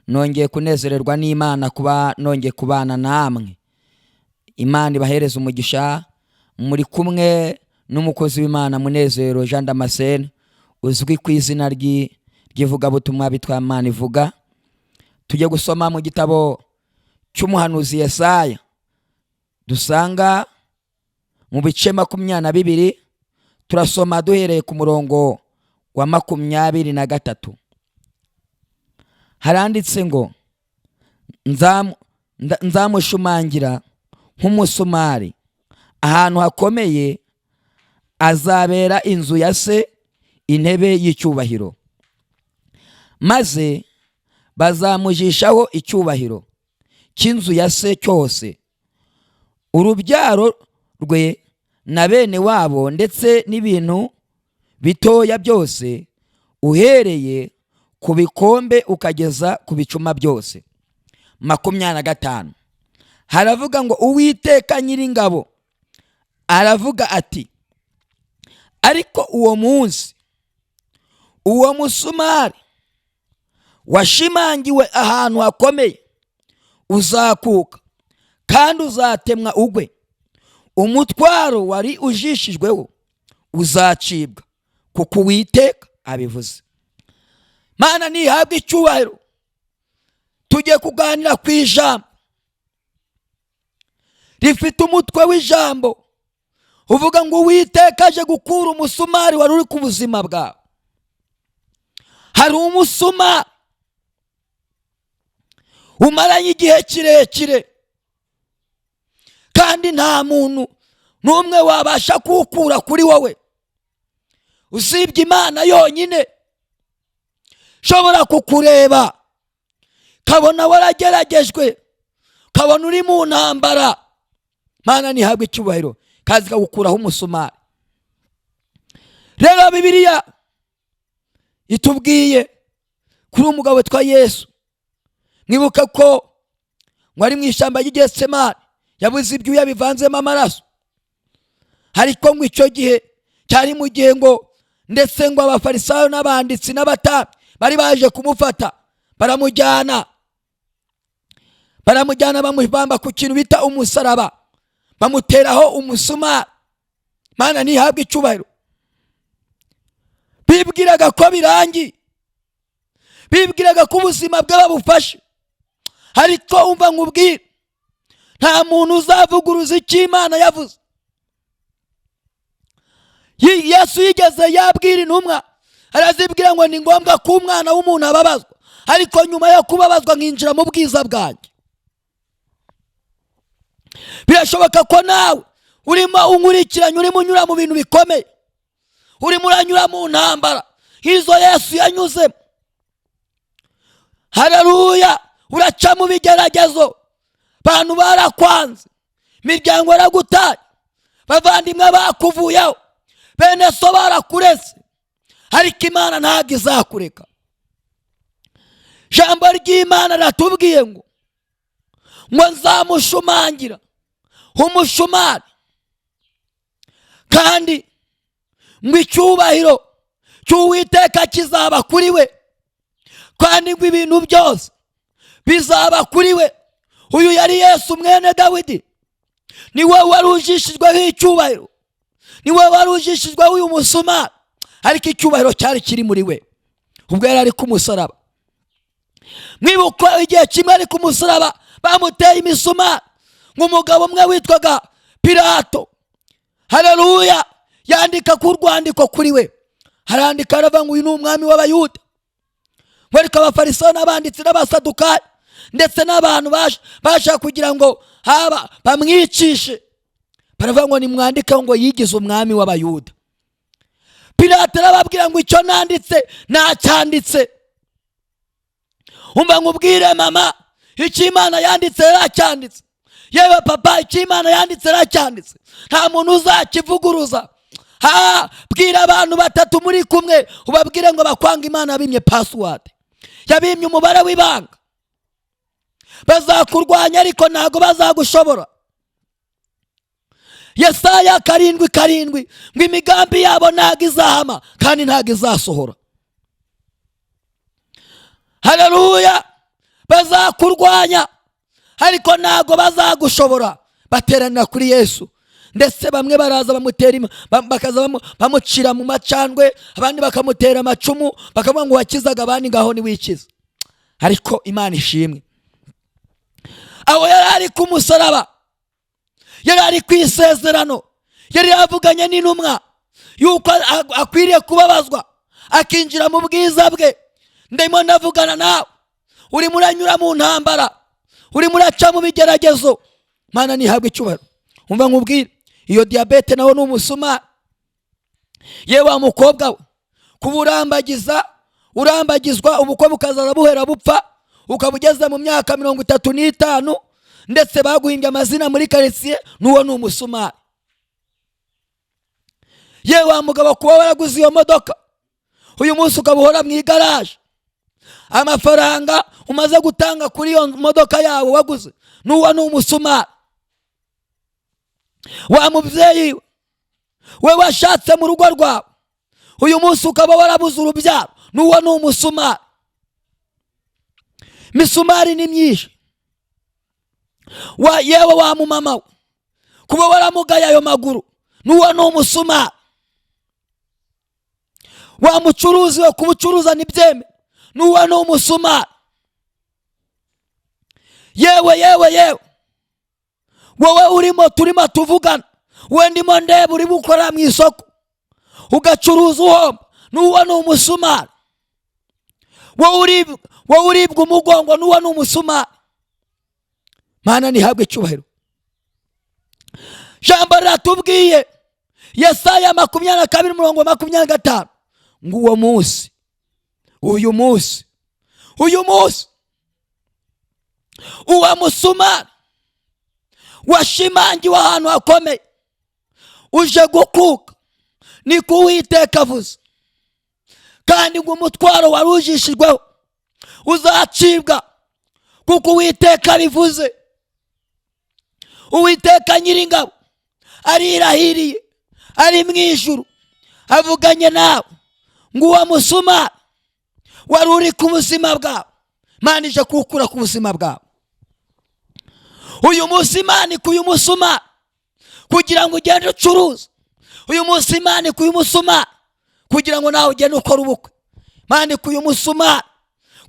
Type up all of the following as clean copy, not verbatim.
nongeye kunezererwa n'Imana kuba nongeye kubana namwe. Imana ibahereza umugisha. Muri kumwe n'umukozi w'Imana Munezero Jean Damascene uzwi ku izina ry'ivugabutumwa bitwa Manivuga. Tujye gusoma mu gitabo cy'umuhanuzi Yesaya, dusanga mu bice 22. Turasoma duhereye ku murongo wa 23. Haranditse ngo nzamushumangira nk'umusumari, ahantu hakomeye azabera inzu ya se intebe y'icyubahiro, maze bazamujishaho icyubahiro cy'inzu ya se cyose. Urubyaro rwe na bene wabo ndetse n'ibintu bitoya byose, uhereye ku bikombe ukageza ku bicuma byose. 25. Haravuga ngo Uwiteka Nyiringabo aravuga ati, ariko uwo munsi uwo musumari washimangiwe ahantu hakomeye uzakuka kandi uzatemwa ugwe, umutwaro wari ujishijweho uzacibwa, kuko Uwiteka abivuze. Mana nihabwe icyubahiro. Tujye kuganira ku ijambo rifite umutwe w'ijambo uvuga ngo Uwiteka aje gukura umusumari wari uri ku buzima bwawe. Hari umusumari umaranye igihe kirekire kandi nta muntu n'umwe wabasha kuwukura kuri wowe usibye Imana yonyine. Shobora kukureba kabona warageragejwe, kabona uri mu ntambara. Mana nihabwe icyubahiro kazi kagukuraho umusumari. Rero Bibiliya itubwiye kuri umugabo witwa Yesu. Mwibuka ko mwari mu ishyamba ry'Getsemani yabuze ibyuya bivanzemo amaraso, ariko ngo icyo gihe cyari mu gihe ngo ndetse ngo abafarisayo n'abanditsi n'abatambyi bari baje kumufata, baramujyana bamubamba ku kintu bita umusaraba, bamuteraho umusumari. Mana nihabwe icyubahiro. Bibwiraga ko birangiye, bibwiraga ko ubuzima bw'ababufashe, ariko umva nkubwire, nta muntu uzavuguruza icyo Imana yavuze. Yesu yigeze yabwira intumwa, arazibwira ngo ni ngombwa ko umwana w'umuntu ababazwa, ariko nyuma yo kubabazwa nkinjira mu bwiza bwanjye. Birashoboka ko nawe urimo unkurikiranye, urimo unyura mu bintu bikomeye, urimo uranyura mu ntambara izo Yesu yanyuzemo. Haleluya. Uraca mu bigeragezo, abantu barakwanze, imiryango yaragutaye, bavandimwe bakuvuyeho, bene so barakuretse, ariko Imana ntabwo izakureka. Jambo ry'Imana ratubwiye ngo nzamushumangira umusumari, kandi ngo icyubahiro cy'Uwiteka kizaba kuri we, kandi ngo ibintu byose bizaba kuri we. Uyu yari Yesu mwene Dawidi, niwe wari ujishijweho icyubahiro, niwe wari ujishijweho uyu musumari, ariko icyubahiro cyari kiri muri we ubwo yari ari ku musaraba. Mwibuka igihe kimwe ari ku musaraba bamuteye imisumari, nk'umugabo umwe witwaga Pilato, haleluya, yandika ku rwandiko kuri we, harandika aravuga ngo uyu ni umwami w'Abayuda. Mwereka abafarisayo n'abanditsi n'abasadukayo ndetse n'abantu bashaka kugira ngo bamwicishe, baravuga ngo nimwandike ngo yigize umwami w'Abayuda. Pilato arababwira ngo icyo nanditse nacyanditse. Umva nkubwire mama, icyo Imana yanditse yaracyanditse. Yewe papa, icyo Imana yanditse yaracyanditse, nta muntu uzakivuguruza. Bwira abantu 3 muri kumwe ubabwire ngo bakwanga Imana yabimye password, yabimye umubare w'ibanga. Bazakurwanya ariko ntago bazagushobora. Yesaya 7:7 ngo imigambi yabo ntago izahama kandi ntago izasohora. Haleluya. bazakurwanya ariko ntago bazagushobora. Bateranira kuri Yesu, ndetse bamwe baraza bakaza bamucira mu macandwe, abandi bakamutera amacumu, bakavuga ngo wakizaga abandi ngaho niwikiza. Ariko Imana ishimwe, aho yari ari ku musaraba, yari ari ku isezerano, yari yavuganye n'intumwa yuko akwiriye kubabazwa akinjira mu bwiza bwe. Ndimo ndavugana nawe, urimo uranyura mu ntambara, urimo uraca mu bigeragezo, Mana nihabwe icyubahiro. Umva nkubwire, iyo diabete naho ni umusumari. Yewe wa mukobwa we, kuba urambagizwa ubukwe bukazaza buhera bupfa, ukaba ugeze mu myaka 35 ndetse baguhimbye amazina muri quartier, nuwo ni umusumari. Yewe wa mugabo, kuba waraguze iyo modoka, uyu munsi ukaba uhora mu igaraje, amafaranga umaze gutanga kuri iyo modoka yawe waguze, nuwo ni umusumari. Wa mubyeyi we washatse mu rugo rwawe, uyu munsi ukaba warabuze urubyaro, nuwo ni umusumari. Misumari ni myinshi. Yewe wa mumama we, kuba waramugaye ayo maguru, nuwo ni umusumari. Wa mucuruzi we, kuba ucuruza n'ibyeme, nuwo ni umusumari. Yewe wowe turimo tuvugana, we ndimo ndeba uri gukora mu isoko ugacuruza uhomba, nuwo ni umusumari. Wowe uribwa umugongo, nuwo ni umusumari. Mana nihabwe icyubahiro. Jambo riratubwiye, Yesaya 22:25, ngo uwo munsi, uyu munsi uwo musumari washimangiwe ahantu hakomeye uje gukuka, niko Uwiteka avuze. Kandi ngo umutwaro warujishijweho uzacibwa, kuko Uwiteka bivuze. Uwiteka Nyiringabo arirahiriye, ari mu ijuru, avuganye nawe ngo uwo musumari wari uri ku buzima bwawe, Imana ije kuwukura ku buzima bwawe. Uyu munsi Imana ikuye umusumari kugira ngo ugende ucuruza. Uyu munsi Imana ikuye umusumari kugira ngo nawe ugende ukora ubukwe. Imana ikuye umusumari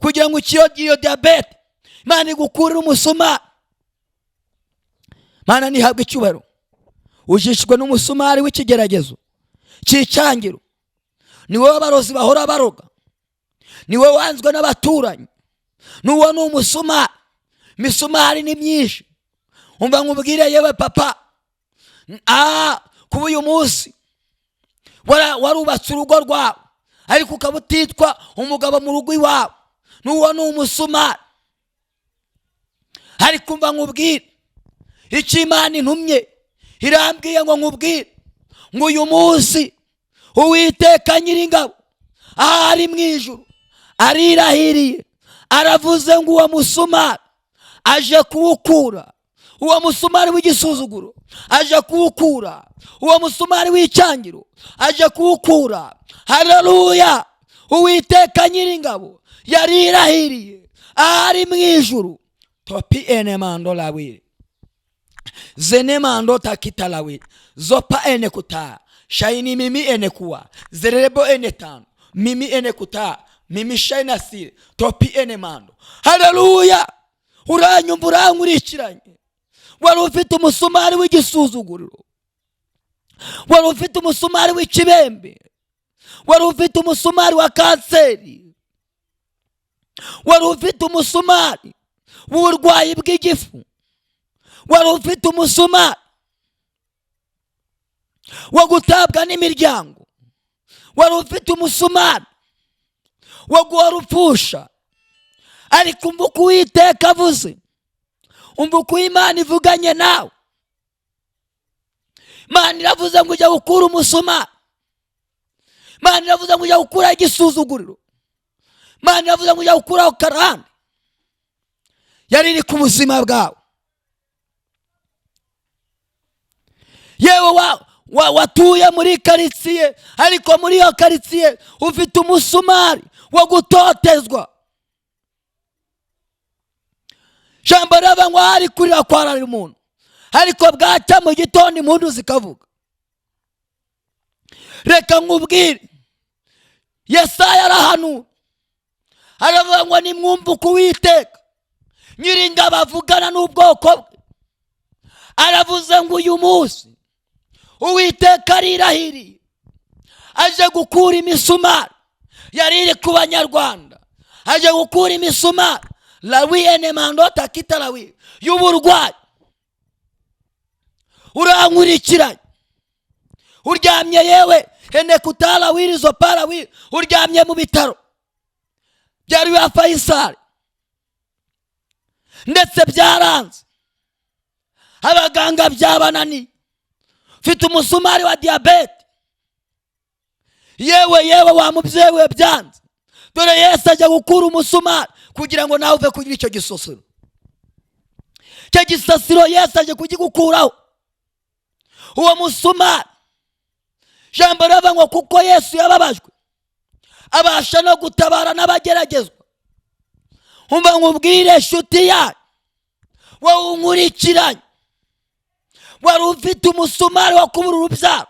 kugira ngo iyo diabete, Imana igukurire umusumari. Mana nihabwe icyubahiro. Ujishwe n'umusumari w'ikigeragezo cy'icangiro, ni wowe abarozi bahora baroga, ni wowe wanzwe n'abaturanyi, nuwo ni umusumari. Misumari ni myinshi. Umva nkubwire yewe papa, kuba uyu munsi warubatse urugo rwawe ariko ukaba utitwa umugabo mu rugo iwawe, nuwo ni umusumari. Ariko umva nkubwire, icyo Imana intumye irambwiye ngo nkubwire, ngo uyu munsi Uwiteka Nyiringabo ari mu ijuru arirahiriye, aravuze ngo uwo musumari aje kuwukura. Uwo musumari w'igisuzuguro aje kuwukura, uwo musumari w'icyangiro aje kuwukura. Haleluya! Uwiteka Nyiringabo yarirahiriye, ari mu ijuru. Topi ene mando lawire, zene mando takita lawire, zopa ene kuta, shaini mimi ene kuwa, zerebo ene tano, mimi ene kuta, mimi shaina sire, topi ene mando. Haleluya! Uranyumva urankurikiranye, wari ufite umusumari w'igisuzuguriro, wari ufite umusumari w'ikibembe, wari ufite umusumari wa kanseri, wari ufite umusumari w'uburwayi bw'igifu, wari ufite umusumari wo gutabwa n'imiryango, wari ufite umusumari wo guhora upfusha. Ariko umva uko Uwiteka avuze, umva uko Imana ivuganye nawe. Imana iravuze ngo ujya gukura umusumari, Imana iravuze ngo ujya gukura igisuzuguriro, Imana iravuze ngo ujya gukuraho karande yari iri ku buzima bwawe. Yewe watuye muri quartier, ariko muri iyo quartier ufite umusumari wo gutotezwa. jambo rava ngo hari kurira kwararira umuntu, ariko bwacya mu gitondo impundu zikavuga. Reka nkubwire, Yesaya arahanura aravuga ngo nimwumve uko Uwiteka Nyiringabo avugana n'ubwoko bwe. Aravuze ngo uyu munsi Uwiteka arirahiriye aje gukura imisumari yari iri ku Banyarwanda, aje gukura imisumari lawi enemandota kitalawi y'uburwayi. Urankurikiranye, uryamye yewe hene kutala wirizo para wi, uryamye mu bitaro byari wa Faisal, ndetse byaranze abaganga byabanani, ufite umusumari wa diabete, yewe wa mubyeyi we byanze. Dore Yesu ajya gukura umusumari kugira ngo nawe uve kugira icyo gisosiro. Icyo gisosiro Yesu aje kugikuraho. Uwo musumari jambo rava ngo kuko Yesu yababajwe abasha no gutabara n'abageragezwa. Umva nkubwire nshuti yanyu, wowe unkurikiranye, wari ufite umusumari wo kubura urubyaro,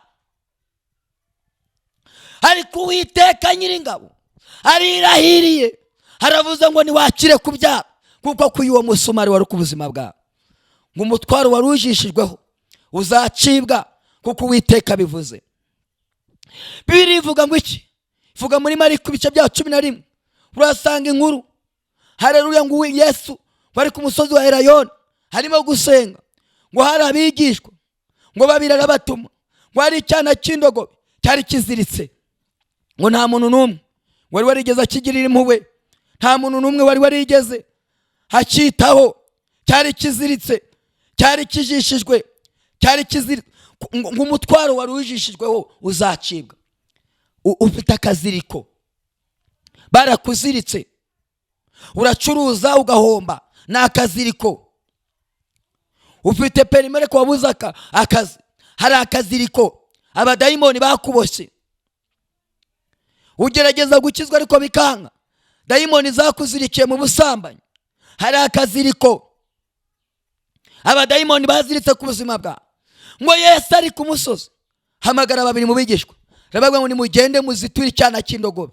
ariko Uwiteka Nyiringabo arirahiriye aravuze ngo niwakire kubyara, kuko kuyu uwo musumari wari ku buzima bwawe, ngo umutwaro wari ujishijweho uzacibwa, kuko Uwiteka bivuze. Bibiri ivuga ngo iki? Ivuga muri Mariko ibice bya 11 urasanga inkuru. Haleluya, ngo Yesu bari ku musozi wa Erayoni harimo gusenga, ngo hari abigishwa ngo babiri arabatuma, ngo hari icyana cy'indogobe cyari kiziritse, ngo nta muntu n'umwe wari warigeze akigirira impuhwe, nta muntu n'umwe wari warigeze akitaho. Cyari kiziritse, cyari kijishijwe, cyari kiziritse, ngo umutwaro wari ujishijweho uzacibwa. Ufite akaziriko, barakuziritse, uracuruza ugahomba, ni akaziriko. Ufite perimere ko wabuze akazi, hari akaziriko. Abadayimoni bakuboshye, ugerageza gukizwa ariko bikanga, dayimoni zakuzirikiye mu busambanyi, hari akaziriko. Abadayimoni baziritse ku buzima bwawe. Ngo Yesu ari ku musozi hamagara babiri mu bigishwa, aravuga ngo nimugende muziture icyana cy'indogobe,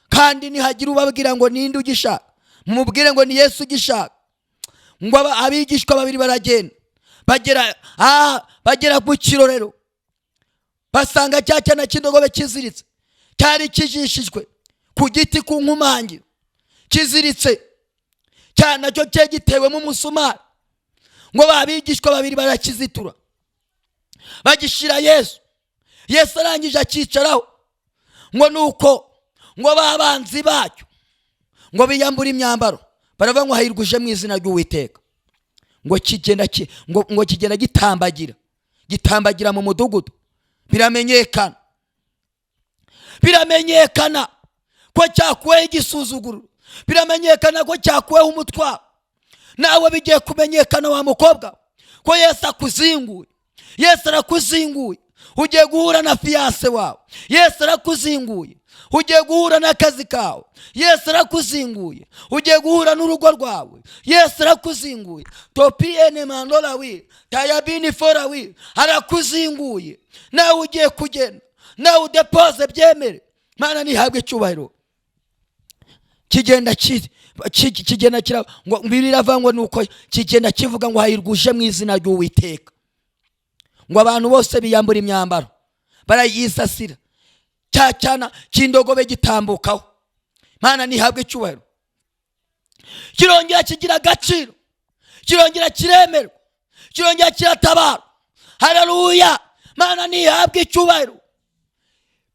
kandi nihagira ubabwira ngo ninde ugishaka, mumubwire ngo ni Yesu ugishaka. Ngo abigishwa babiri baragenda, bagera ku kirorero, basanga cya cyana cy'indogobe kiziritse, cyari kijishijwe ku giti ku nkumangi, kiziritse cyana cyo cyegitewemo umusumari. Ngo babigishwa babiri barakizitura, bagishira Yesu. Yesu arangije akicaraho, ngo nuko ngo babanzi bacyo ngo biyambura imyambaro, baravuga ngo hahirwuje mu izina ry'Uwiteka. Ngo kigenda gitambagira mu mudugudu, biramenyekana ko cyakuweho igisuzuguro, biramenyekana ko cyakuweho umutwaro. Nawe bigiye kumenyekana wa mukobwa ko Yesu akuzinguye. Yesu arakuzinguye, ugiye guhura na fiance wawe. Yesu arakuzinguye, ugiye guhura n'akazi kawe. Yesu arakuzinguye, ugiye guhura n'urugo rwawe. Yesu arakuzinguye, topiene mandola wi tayabini fora wi, arakuzinguye. Nawe ugiye kugenda, nawe udepose byemere, Mana nihabwe icyubahiro. Kigenda kira ngo birava ngo nuko kigenda kivuga ngo hahirwuje mu izina ry'Uwiteka. Ngo abantu bose biyambura imyambaro, barayisasira, cya cyana cy'indogobe gitambukaho. Mana nihabwe icyubahiro. Kirongera kigira agaciro, kirongera kiremerwa, kirongera kiratabara. Haleluya, Mana nihabwe icyubahiro.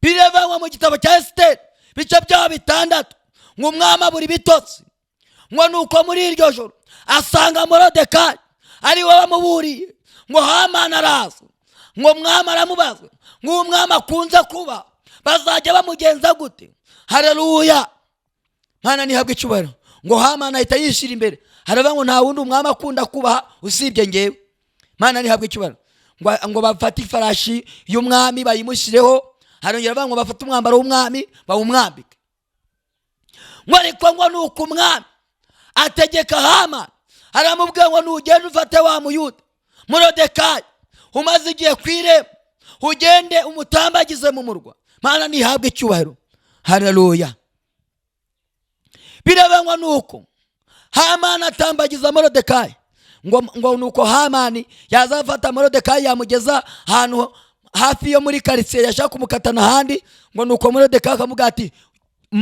Birava mu gitabo cya Esiteri bice bya 6, ngo umwami abura ibitotsi. Ngo nuko muri iryo joro asanga Morodekayi ari we wamuburiye, ngo Hamani araza. Ngo umwami aramubaza ngo umwami akunze kuba bazajya bamugenza gute? Haleluya, Mana nihabwe icyubahiro. Ngo Hamani ahita yishira imbere, haravuga ngo nta wundi umwami akunda kubaha usibye ngewe. Mana nihabwe icyubahiro. Ngo bafata ifarashi y'umwami bayimushyireho, harongera bavuga ngo bafata umwambaro w'umwami bawumwambike. Ngo ariko ngo nuko umwami ategeka Hamani aramubwira ngo nugende ufate wa muyuda Moridekayi umaze igihe ku irembo, ugende umutambagize mu murwa. Mana nihabwe icyubahiro. Haleluya. Birabanywa nuko Hamani atambagiza Moridekayi, ngo nuko Hamani yazafata Moridekayi yamugeza ahantu hafi yo muri karitsiye yashaka kumukatana ahandi, ngo nuko Moridekayi akamubwira ati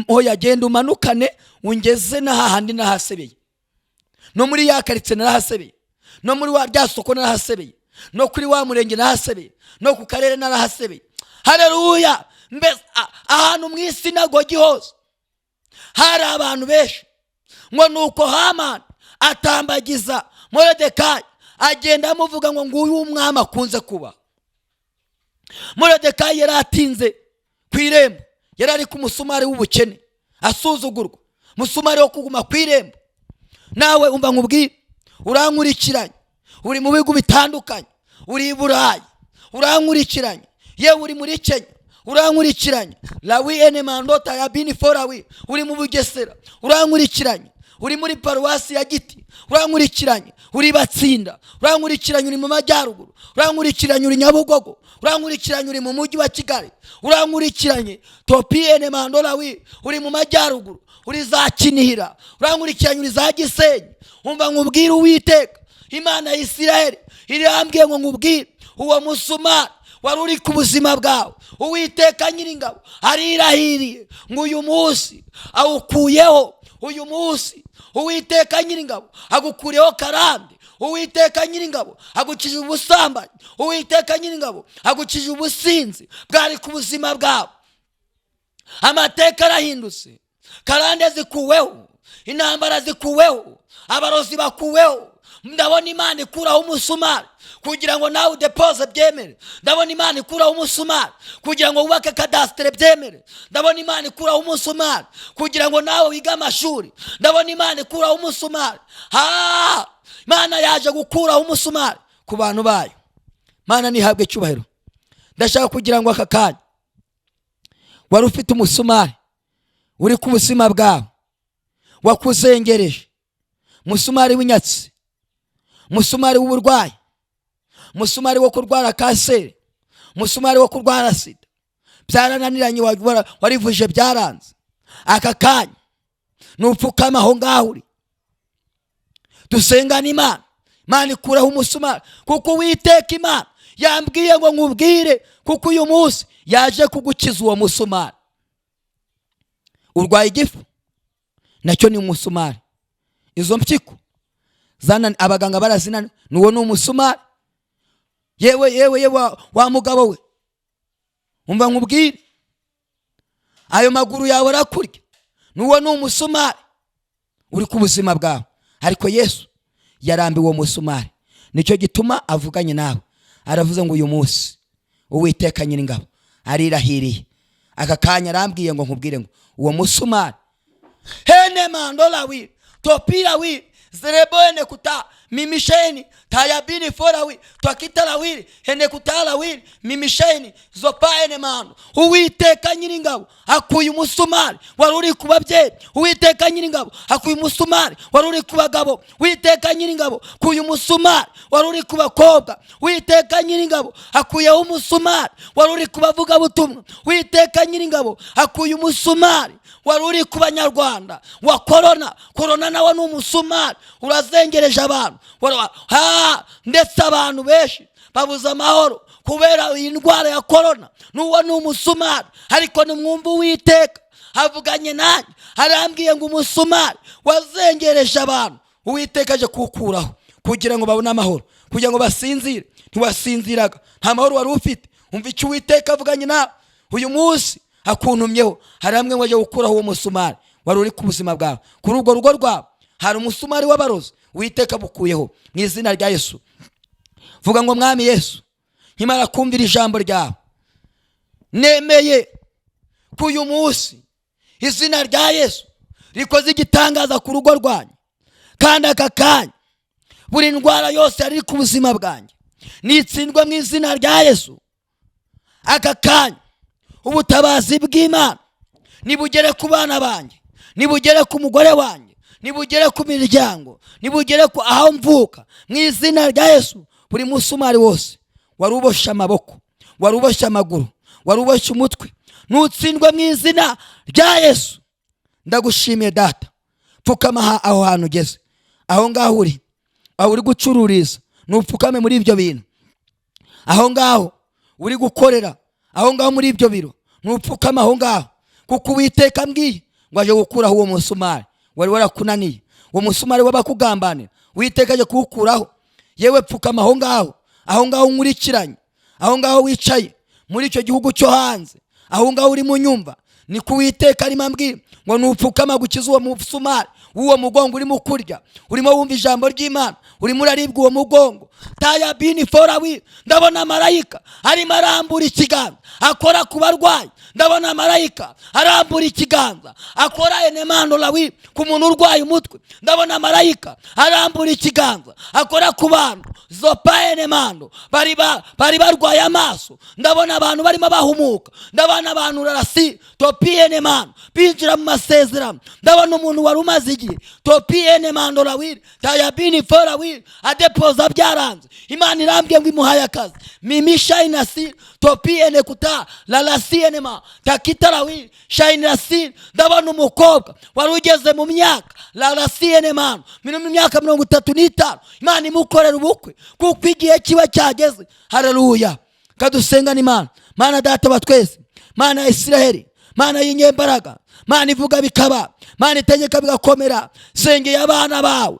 oya genda umanukane ungeze n'ahandi nahasebeye, no muri ya karitsiye narahasebeye, no muri wa rya soko narahasebeye, no kuri wa murenge narahasebeye, no ku karere narahasebeye. Haleluya. Mbese ahantu mu isinagogi hose hari abantu benshi, ngo nuko Hamani atambagiza Moridekayi, agenda amuvuga ngo nguyu umwami akunze kuba. Moridekayi yari atinze ku irembo, yari ari ku musumari w'ubukene asuzugurwa, musumari wo kuguma ku irembo. Nawe umva nkubwire, urankurikiranye, uri mu bihugu bitandukanye, uri i Burayi urankurikiranye, yewe uri muri Kenya urankurikiranye, lawi ene mandota ya bini forawi, uri mu Bugesera urankurikiranye, uri muri paruwasi ya Giti urankurikiranye, uri Batsinda urankurikiranye, uri mu Majyaruguru urankurikiranye, uri Nyabugogo urankurikiranye, uri mu mujyi wa Kigali urankurikiranye, topi ene mandola uri mu Majyaruguru, uri za Kinihira urankurikiranye, uri za Gisenyi. Umva nkubwire, Uwiteka Imana ya Isiraheli irambwiye ngo nkubwire, uwo musumari wari uri ku buzima bwawe, Uwiteka Nyiringabo arirahiriye ngo uyu munsi awukuyeho. Uyu munsi Uwiteka Nyiringabo agukureho karande, Uwiteka Nyiringabo agukije ubusambanyi, Uwiteka Nyiringabo agukije ubusinzi bwari ku buzima bwawe. Amateka arahindutse, karande zikuweho, intambara zikuweho, abarozi bakuweho. Ndabona Imana ikuraho umusumari kugira ngo nawe udepose byemere. Ndabona Imana ikuraho umusumari kugira ngo wubake kadastere byemere. Ndabona Imana ikuraho umusumari kugira ngo nawe wige amashuri. Ndabona Imana ikuraho umusumari. Imana yaje gukuraho umusumari ku bantu bayo. Mana nihabwe icyubahiro. Ndashaka kugira ngo aka kanya wari ufite umusumari uri ku buzima bwawe wakuzengereje, musumari w'inyatsi, musumari w'uburwayi, musumari wo kurwara kanseri, musumari wo kurwara sida, byarananiranye warivuje byaranze. Aka kanya nupfukama aho ngaho uri, dusengana Imana, Imana ikuraho umusumari, kuko Uwiteka Imana yambwiye ngo nkubwire, kuko uyu munsi yaje kugukiza uwo musumari. Urwaye igifu, nacyo ni umusumari. Izo mpyiko zana abaganga barazinana, nuwo ni umusumari. Yewe wa mugabo we, umva nkubwire, ayo maguru yawe arakurya, nuwo ni umusumari uri ku buzima bwawe. Ariko Yesu yarambiwe uwo musumari, nicyo gituma avuganye nawe, aravuze ngo uyu munsi Uwiteka Nyiringabo arirahiriye. Aka kanya arambwiye ngo nkubwire ngo uwo musumari hene mandola topira zereboene kuta mimisheni tayabini fora twakitala hene kutala mimisheni zopaene mando. Uwiteka Nyiringabo akuye umusumari wari uri ku babyeyi, Uwiteka Nyiringabo akuye umusumari wari uri ku bagabo, Uwiteka Nyiringabo akuye umusumari wari uri ku bakobwa, Uwiteka Nyiringabo akuye umusumari wari uri ku bavugabutumwa, Uwiteka Nyiringabo akuye umusumari wari uri ku banyarwanda wa korona nawe ni umusumari urazengereje abantu. Ndetse abantu benshi babuze amahoro kubera iyi ndwara ya korona, nuwo ni umusumari. Ariko nimwumva Uwiteka avuganye nanjye, arambwiye ngo umusumari wazengereje abantu Uwiteka aje kuwukuraho kugira ngo babone amahoro, kugira ngo basinzire. Ntiwasinziraga, nta mahoro wari ufite. Umva icyo Uwiteka avuganye nawe uyu munsi, akuntumyeho. Hari hamwe waje gukuraho uwo musumari wari uri ku buzima bwawe. Kuri urwo rugo rwawe hari umusumari w'abarozi, Uwiteka bukuyeho mu izina rya Yesu. Vuga ngo Mwami Yesu, nkimara kumvira ijambo ryawe, nemeye ko uyu munsi izina rya Yesu rikoze igitangaza ku rugo rwanjye. Kandi aka kanya buri ndwara yose yari ku buzima bwanjye nitsindwe mu izina rya Yesu. Aka kanya ubutabazi bw'Imana nibugere ku bana banjye, nibugere ku mugore wanjye, nibugere ku miryango, nibugere ku aho mvuka mu izina rya Yesu. Buri musumari wose wari uboshe amaboko, wari uboshe amaguru, wari uboshe umutwe, nutsindwe mu izina rya Yesu. Ndagushimiye data, pfukama aho hantu ugeze, aho ngaho uri, aho uri gucururiza, nupfukame muri ibyo bintu. Aho ngaho uri gukorera, aho ngaho muri ibyo biro, nupfukama aho ngaho, kuko Uwiteka ambwiye ngo aje gukuraho uwo musumari wari warakunaniye, uwo musumari w'abakugambanira. Uwiteka aje kuwukuraho. Yewe pfukama aho ngaho, aho ngaho nkurikiranye, aho ngaho wicaye muri icyo gihugu cyo hanze, aho ngaho uri mu nyumva, ni ku Uwiteka arimo ambwira ngo nupfukama gukiza uwo musumari w'uwo mugongo urimo kurya, urimo wumva ijambo ry'Imana, urimo uraribwa uwo mugongo. Taya bini forawi, ndabona marayika arimo arambura ikiganza akora ku barwayi. Ndabona marayika arambura ikiganza akora enemando lawi ku muntu urwaye umutwe. Ndabona marayika arambura ikiganza akora ku bantu zopa enemando bari barwaye amaso. Ndabona abantu barimo bahumuka, ndabona abantu rarasi topi enemando binjira mu masezerano. Ndabona umuntu wari umaze igihe topi enemando lawi taya bini forawi adepoza byaranze. Imana irambye ngo imuhaye akazi. Mimi shaina si topi enekuta lalasi enema takitarawi shaina si. Ndabona umukobwa wari ugeze mu myaka lalasi enemano mu myaka 35. Imana imukorera ubukwe kuko igihe kiba cyageze. Haleluya. Kadusenga ni Mana, Mana data wa twese, Mana ya Isiraheli, Mana y'inyembaraga, Mana ivuga bikaba, Mana itegeka bigakomera. Sengeye abana bawe.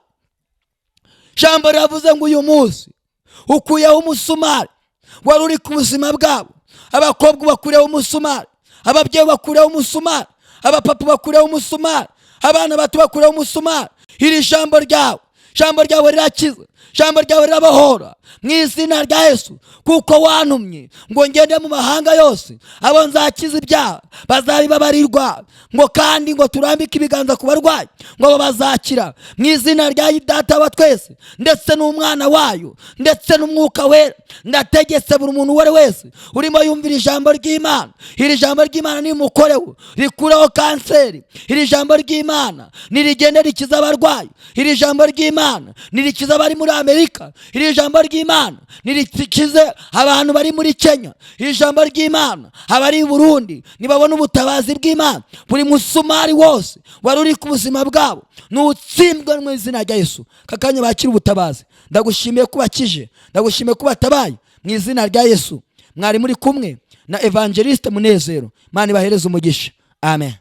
Jambo ravuze ngo uyu munsi ukuyeho umusumari wari uri ku buzima bwabo. Abakobwa bakureho umusumari, ababyeyi bakureho umusumari, abapapa bakureho umusumari, abana bato bakureho umusumari. Iri jambo ryawe rirakiza, jambo ryawe rirabohora mu izina rya Yesu. Kuko wantumye ngo ngende mu mahanga yose, abo nzakiza ibyaha bazabibabarirwa, ngo kandi ngo turambike ibiganza ku barwayi ngo bazakira mu izina rya data wa twese, ndetse n'umwana wayo, ndetse n'umwuka wera. Ndategetse buri muntu wari wese urimo yumvira ijambo ry'Imana, iri jambo ry'Imana nimukoreho rikuraho kanseri. Iri jambo ry'Imana nirigende rikiza abarwayi. Iri jambo ry'Imana nirikiza abari muri Amerika. Iri jambo ry'Imana nirikize abantu bari muri Kenya. Iri jambo ry'Imana abari i Burundi nibabona ubutabazi bw'Imana. Buri musumari wose wari uri ku buzima bwabo nutsimbwe mu izina rya Yesu. Kakanya bakira ubutabazi. Ndagushimiye kubakije, ndagushimiye kubatabaye mu izina rya Yesu. Mwari muri kumwe na Evangeliste Munezero. Imana ibahereze umugisha. Amen.